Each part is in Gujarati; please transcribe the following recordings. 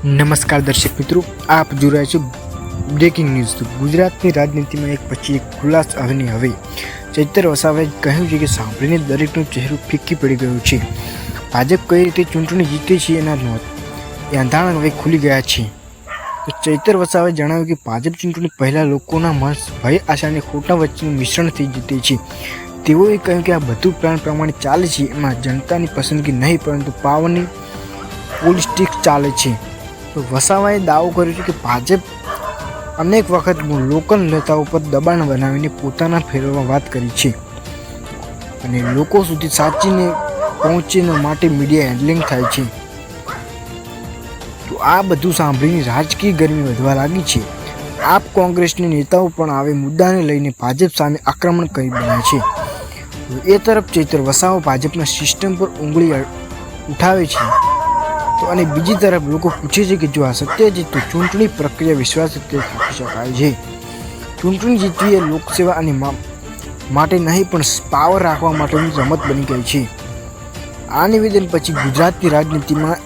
નમસ્કાર દર્શક મિત્રો, આપ જોઈ રહ્યા છો બ્રેકિંગ ન્યૂઝ. ગુજરાતની રાજનીતિમાં એક પછી એક ખુલાસ અને હવે ચૈતર વસાવાએ કહ્યું છે કે સાંભળીને દરેકનો ચહેરો ફીકી પડી ગયો છે. ભાજપ કઈ રીતે ચૂંટણી જીતે છે એના એંધાણ હવે ખુલી ગયા છે. તો ચૈતર વસાવાએ જણાવ્યું કે ભાજપ ચૂંટણી પહેલાં લોકોના મન ભય આશા અને ખોટા વચ્ચેનું મિશ્રણથી જીતે છે. તેઓએ કહ્યું કે આ બધું પ્લાન પ્રમાણે ચાલે છે. એમાં જનતાની પસંદગી નહીં પરંતુ પાવરની પોલિટિક્સ ચાલે છે. તો વસાવાએ દાવો કર્યો છે કે ભાજપ અનેક વખત લોકલ નેતાઓ પર દબાણ બનાવીને પોતાના ફેરવવા વાત કરી છે અને લોકો સુધી સાચીને પહોંચવા માટે મીડિયા હેન્ડલિંગ થાય છે. તો આ બધું સાંભળીને રાજકીય ગરમી વધવા લાગી છે. આપ કોંગ્રેસના નેતાઓ પણ આવે મુદ્દાને લઈને ભાજપ સામે આક્રમણ કરી રહ્યા છે. એ તરફ ચૈતર વસાવા ભાજપના સિસ્ટમ પર ઉંગળી ઉઠાવે છે તો અને બીજી તરફ લોકો પૂછે છે કે જો આ સત્ય છે તો ચૂંટણી પ્રક્રિયા વિશ્વાસપાત્ર રાખી શકાય છે. ચૂંટણી જીતવી એ લોકસેવા અને માટે નહીં પણ પાવર રાખવા માટેની રમત બની ગઈ છે. આ નિવેદન પછી ગુજરાતની રાજનીતિમાં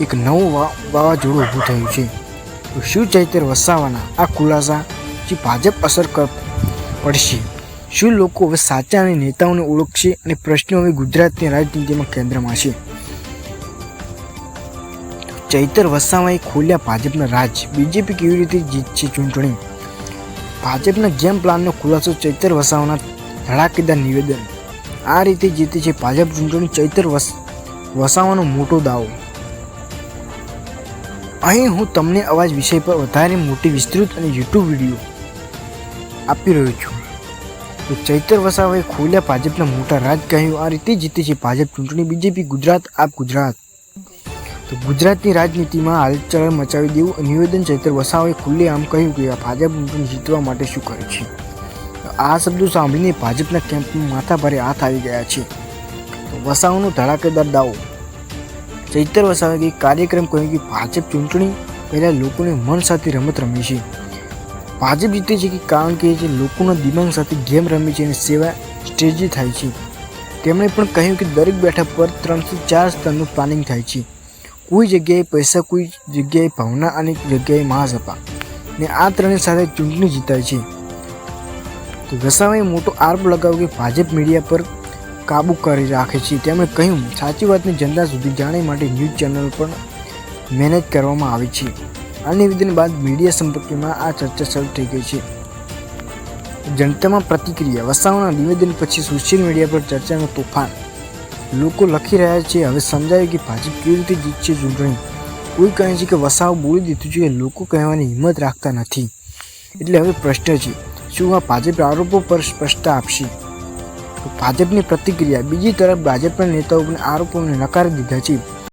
એક નવું વાવાઝોડું ઊભું થયું છે. તો શું ચૈતર વસાવાના આ ખુલાસાથી ભાજપ અસર પડશે? શું લોકો હવે સાચા અને નેતાઓને ઓળખશે અને પ્રશ્નો હવે ગુજરાતની રાજનીતિમાં કેન્દ્રમાં છે? ચૈતર વસાવાએ ખોલ્યા ભાજપના રાજ. બીજેપી કેવી રીતે જીતશે ચૂંટણી? ભાજપના ગેમ પ્લાનનો ખુલાસો, ચૈતર વસાવાના ધડાકેદાર નિવેદન. આ રીતે જીતે છે ભાજપ ચૂંટણી, ચૈતર વસાવાનો મોટો દાવો. અહીં હું તમને અવાજ વિષય પર વધારે મોટી વિસ્તૃત અને યુટ્યુબ વિડીયો આપી રહ્યો છું. તો ચૈતર વસાવાએ ખોલ્યા ભાજપના મોટા રાજ, કહ્યું આ રીતે જીતે છે ભાજપ ચૂંટણી, બીજેપી ગુજરાત આપ ગુજરાત. તો ગુજરાતની રાજનીતિમાં હાલચાલ મચાવી દેવું નિવેદન. ચૈતર વસાવાએ ખુલ્લેઆમ કહ્યું કે ભાજપ ચૂંટણી જીતવા માટે શું કરે છે. આ શબ્દો સાંભળીને ભાજપના કેમ્પમાં માથાભારે હાથ આવી ગયા છે. તો વસાવાનો ધડાકેદાર દાવો. ચૈતર વસાવાએ એક કાર્યક્રમ કહ્યું કે ભાજપ ચૂંટણી પહેલાં લોકોને મન સાથે રમત રમે છે. ભાજપ જીતે છે કે કારણ કે લોકોના દિમાગ સાથે ગેમ રમે છે અને સેવા સ્ટ્રેટેજી થાય છે. તેમણે પણ કહ્યું કે દરેક બેઠક પર 3 થી 4 સ્તરનું પ્લાનિંગ થાય છે. કોઈ જગ્યાએ પૈસા, કોઈ જગ્યાએ ભાવના અને જગ્યાએ મહાસભા, ને આ ત્રણેય સાથે ચૂંટણી જીતાય છે. તો વસાવાએ મોટો આરોપ લગાવ્યો કે ભાજપ મીડિયા પર કાબૂ કરી રાખે છે. તેમણે કહ્યું સાચી વાતને જનતા સુધી જાણે માટે ન્યૂઝ ચેનલ પણ મેનેજ કરવામાં આવે છે. આ નિવેદન બાદ મીડિયા સંપર્કમાં આ ચર્ચા શરૂ થઈ ગઈ છે. જનતામાં પ્રતિક્રિયા. વસાવાના નિવેદન પછી સોશિયલ મીડિયા પર ચર્ચાનું તોફાન. લોકો લખી રહ્યા છે હવે સમજાયું કે ભાજપ કેવી રીતે જીતશે ચૂંટણી. કોઈ કહે છે કે વસાવા બોલી દીધું છે કે લોકો કહેવાની હિંમત રાખતા નથી. એટલે હવે પ્રશ્ન છે, શું આ ભાજપ આરોપો પર સ્પષ્ટતા આપશે? તો ભાજપની પ્રતિક્રિયા. બીજી તરફ ભાજપના નેતાઓ પણ આરોપોને નકારી દીધા છે.